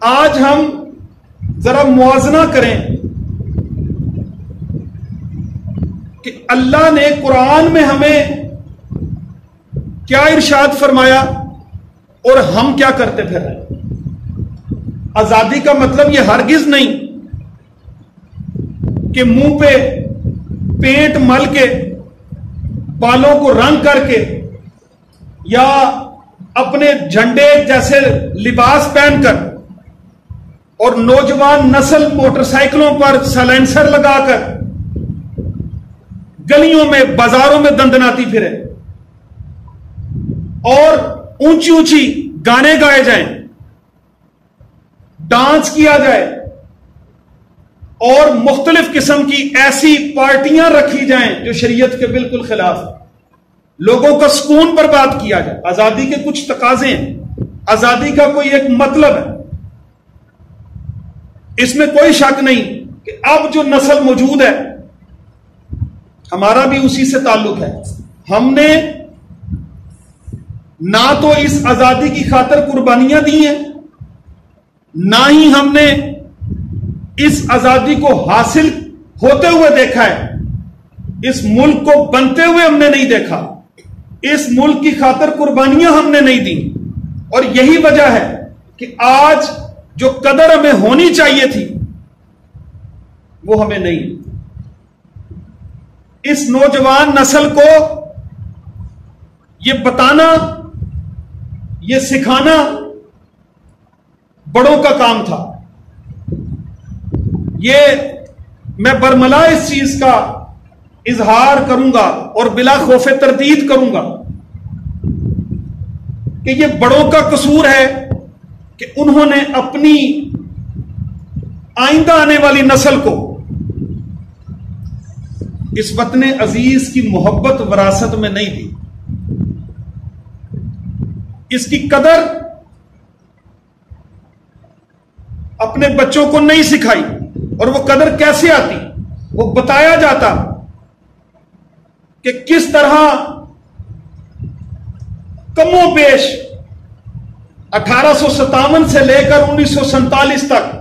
آج ہم ذرا موازنہ کریں کہ اللہ نے قرآن میں ہمیں کیا ارشاد فرمایا اور ہم کیا کرتے پھر رہے ہیں۔ آزادی کا مطلب یہ ہرگز نہیں کہ منہ پہ پینٹ مل کے بالوں کو رنگ کر کے یا اپنے جھنڈے جیسے لباس پہن کر اور نوجوان نسل موٹر سائیکلوں پر سائلنسر لگا کر گلیوں میں بازاروں میں دندناتی پھرے اور اونچی اونچی گانے گائے جائیں، ڈانس کیا جائے اور مختلف قسم کی ایسی پارٹیاں رکھی جائیں جو شریعت کے بالکل خلاف ہیں، لوگوں کا سکون برباد کیا جائے۔ آزادی کے کچھ تقاضے ہیں، آزادی کا کوئی ایک مطلب ہے، اس میں کوئی شک نہیں کہ اب جو نسل موجود ہے ہمارا بھی اسی سے تعلق ہے۔ ہم نے نہ تو اس آزادی کی خاطر قربانیاں دی ہیں، نہ ہی ہم نے اس آزادی کو حاصل ہوتے ہوئے دیکھا ہے، اس ملک کو بنتے ہوئے ہم نے نہیں دیکھا، اس ملک کی خاطر قربانیاں ہم نے نہیں دی، اور یہی وجہ ہے کہ آج جو قدر ہمیں ہونی چاہیے تھی وہ ہمیں نہیں۔ اس نوجوان نسل کو یہ بتانا، یہ سکھانا بڑوں کا کام تھا۔ یہ میں برملا اس چیز کا اظہار کروں گا اور بلا خوف تردید کروں گا کہ یہ بڑوں کا قصور ہے کہ انہوں نے اپنی آئندہ آنے والی نسل کو اس وطن عزیز کی محبت وراثت میں نہیں دی، اس کی قدر اپنے بچوں کو نہیں سکھائی، اور وہ قدر کیسے آتی، وہ بتایا جاتا کہ کس طرح کم و بیش 1857 سے لے کر 1947 تک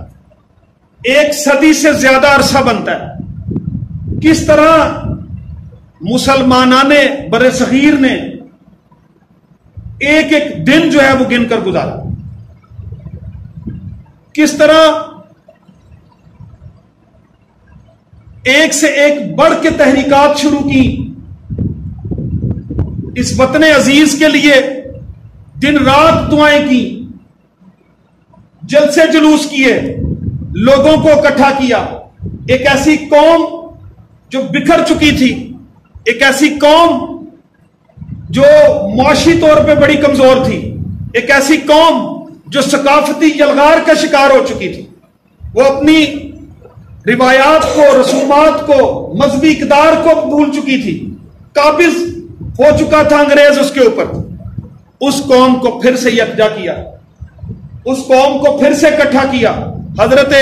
ایک صدی سے زیادہ عرصہ بنتا ہے، کس طرح مسلمانان بر صغیر نے ایک ایک دن جو ہے وہ گن کر گزارا، کس طرح ایک سے ایک بڑھ کے تحریکات شروع کی، اس وطن عزیز کے لیے دن رات دعائیں کی، جلسے جلوس کیے، لوگوں کو اکٹھا کیا، ایک ایسی قوم جو بکھر چکی تھی، ایک ایسی قوم جو معاشی طور پہ بڑی کمزور تھی، ایک ایسی قوم جو ثقافتی یلغار کا شکار ہو چکی تھی، وہ اپنی روایات کو، رسومات کو، مذہبی اقدار کو بھول چکی تھی، قابض ہو چکا تھا انگریز اس کے اوپر۔ اس قوم کو پھر سے یکجا کیا، اس قوم کو پھر سے اکٹھا کیا۔ حضرت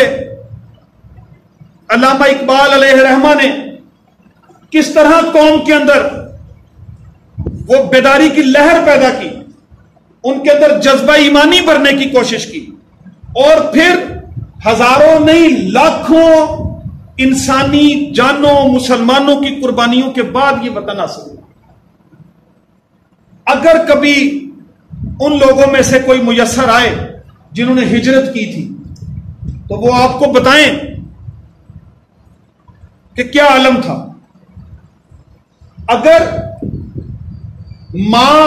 علامہ اقبال علیہ رحمہ نے کس طرح قوم کے اندر وہ بیداری کی لہر پیدا کی، ان کے اندر جذبہ ایمانی بھرنے کی کوشش کی، اور پھر ہزاروں نہیں لاکھوں انسانی جانوں مسلمانوں کی قربانیوں کے بعد یہ وطن حاصل ہوا۔ اگر کبھی ان لوگوں میں سے کوئی میسر آئے جنہوں نے ہجرت کی تھی تو وہ آپ کو بتائیں کہ کیا عالم تھا۔ اگر ماں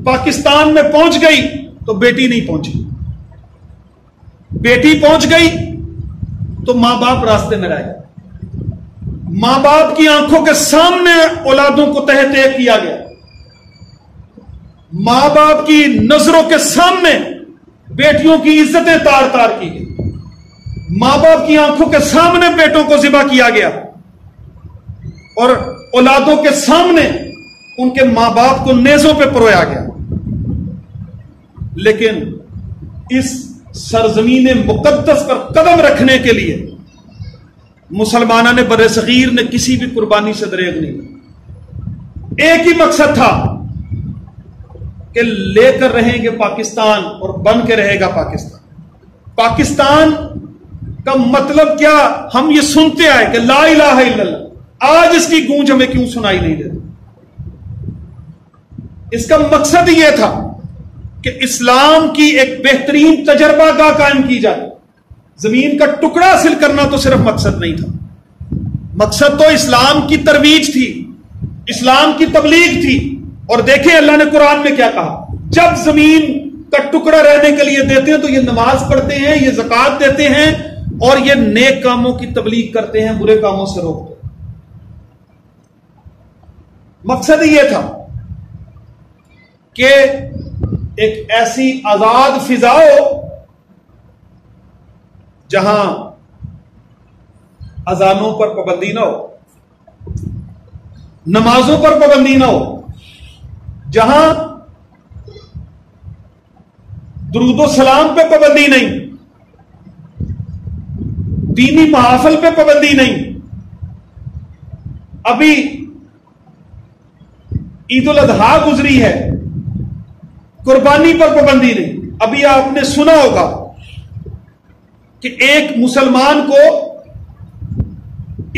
پاکستان میں پہنچ گئی تو بیٹی نہیں پہنچی، بیٹی پہنچ گئی تو ماں باپ راستے میں رہ گئے، ماں باپ کی آنکھوں کے سامنے اولادوں کو تہ تہ کیا گیا، ماں باپ کی نظروں کے سامنے بیٹیوں کی عزتیں تار تار کی گئی، ماں باپ کی آنکھوں کے سامنے بیٹوں کو ذبح کیا گیا، اور اولادوں کے سامنے ان کے ماں باپ کو نیزوں پہ پرویا گیا۔ لیکن اس سرزمین مقدس پر قدم رکھنے کے لیے مسلمانوں نے بر صغیر نے کسی بھی قربانی سے دریغ نہیں۔ ایک ہی مقصد تھا کہ لے کر رہیں گے پاکستان اور بن کے رہے گا پاکستان۔ پاکستان کا مطلب کیا ہم یہ سنتے آئے کہ لا الہ الا اللہ، آج اس کی گونج ہمیں کیوں سنائی نہیں دیتی؟ اس کا مقصد یہ تھا کہ اسلام کی ایک بہترین تجربہ گاہ قائم کی جائے. زمین کا ٹکڑا حاصل کرنا تو صرف مقصد نہیں تھا، مقصد تو اسلام کی ترویج تھی، اسلام کی تبلیغ تھی. اور دیکھیں اللہ نے قرآن میں کیا کہا، جب زمین کا ٹکڑا رہنے کے لیے دیتے ہیں تو یہ نماز پڑھتے ہیں، یہ زکوٰۃ دیتے ہیں، اور یہ نیک کاموں کی تبلیغ کرتے ہیں، برے کاموں سے روکتے ہیں. مقصد یہ تھا کہ ایک ایسی آزاد فضا ہو جہاں اذانوں پر پابندی نہ ہو، نمازوں پر پابندی نہ ہو، جہاں درود و سلام پہ پابندی نہیں، دینی محافل پہ پابندی نہیں. ابھی عید الاضحیٰ گزری ہے، قربانی پر پابندی نہیں. ابھی آپ نے سنا ہوگا کہ ایک مسلمان کو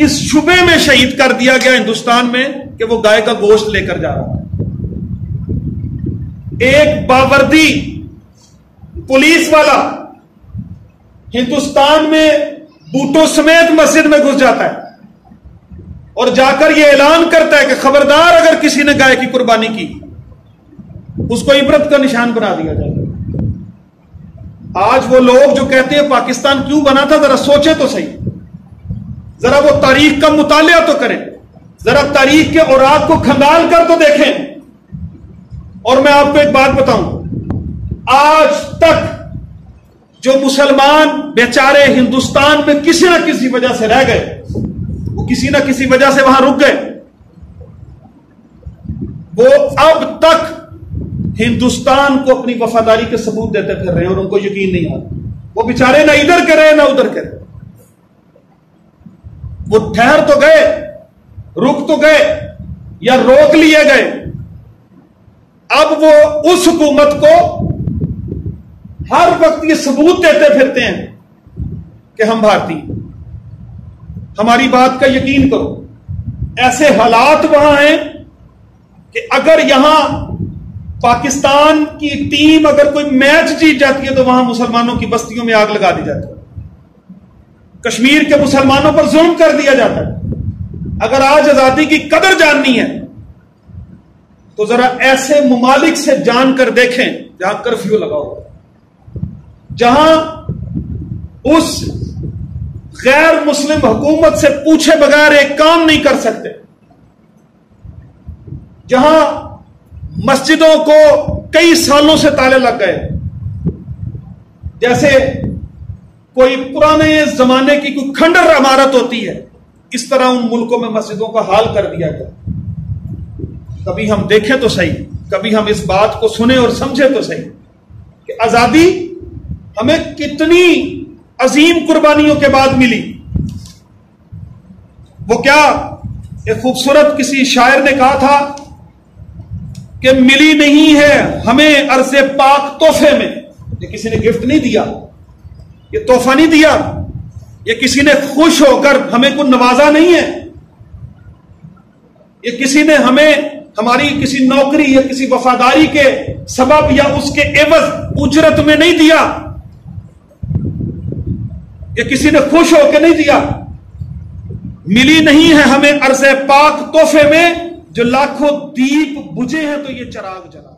اس شبے میں شہید کر دیا گیا ہندوستان میں کہ وہ گائے کا گوشت لے کر جا رہا ہے. ایک باوردی پولیس والا ہندوستان میں بوٹوں سمیت مسجد میں گھس جاتا ہے اور جا کر یہ اعلان کرتا ہے کہ خبردار اگر کسی نے گائے کی قربانی کی اس کو عبرت کا نشان بنا دیا جائے. آج وہ لوگ جو کہتے ہیں پاکستان کیوں بنا تھا، ذرا سوچیں تو صحیح، ذرا وہ تاریخ کا مطالعہ تو کریں، ذرا تاریخ کے اوراق کو کھنگال کر تو دیکھیں. اور میں آپ کو ایک بات بتاؤں، آج تک جو مسلمان بیچارے ہندوستان میں کسی نہ کسی وجہ سے رہ گئے، وہ کسی نہ کسی وجہ سے وہاں رک گئے، وہ اب تک ہندوستان کو اپنی وفاداری کے ثبوت دیتے پھر رہے ہیں اور ان کو یقین نہیں آتا. وہ بیچارے نہ ادھر کے رہے نہ ادھر کے رہے، وہ ٹھہر تو گئے، رک تو گئے یا روک لیے گئے. اب وہ اس حکومت کو ہر وقت یہ ثبوت دیتے پھرتے ہیں کہ ہم بھارتی، ہماری بات کا یقین کرو. ایسے حالات وہاں ہیں کہ اگر یہاں پاکستان کی ٹیم اگر کوئی میچ جیت جاتی ہے تو وہاں مسلمانوں کی بستیوں میں آگ لگا دی جاتی ہے، کشمیر کے مسلمانوں پر ظلم کر دیا جاتا ہے. اگر آج آزادی کی قدر جاننی ہے تو ذرا ایسے ممالک سے جان کر دیکھیں جہاں کرفیو لگا ہوا، جہاں اس غیر مسلم حکومت سے پوچھے بغیر ایک کام نہیں کر سکتے، جہاں مسجدوں کو کئی سالوں سے تالے لگ گئے، جیسے کوئی پرانے زمانے کی کوئی کھنڈر عمارت ہوتی ہے، اس طرح ان ملکوں میں مسجدوں کا حال کر دیا گیا. کبھی ہم دیکھیں تو صحیح، کبھی ہم اس بات کو سنیں اور سمجھیں تو صحیح کہ آزادی ہمیں کتنی عظیم قربانیوں کے بعد ملی. وہ کیا ایک خوبصورت کسی شاعر نے کہا تھا کہ ملی نہیں ہے ہمیں عرض پاک تحفے میں. یہ کسی نے گفٹ نہیں دیا، یہ تحفہ نہیں دیا، یہ کسی نے خوش ہو کر ہمیں کو نوازا نہیں ہے، یہ کسی نے ہمیں ہماری کسی نوکری یا کسی وفاداری کے سبب یا اس کے عوض اجرت میں نہیں دیا، یہ کسی نے خوش ہو کے نہیں دیا. ملی نہیں ہے ہمیں عرض پاک تحفے میں، جو لاکھوں دیپ بجھے ہیں تو یہ چراغ جلا.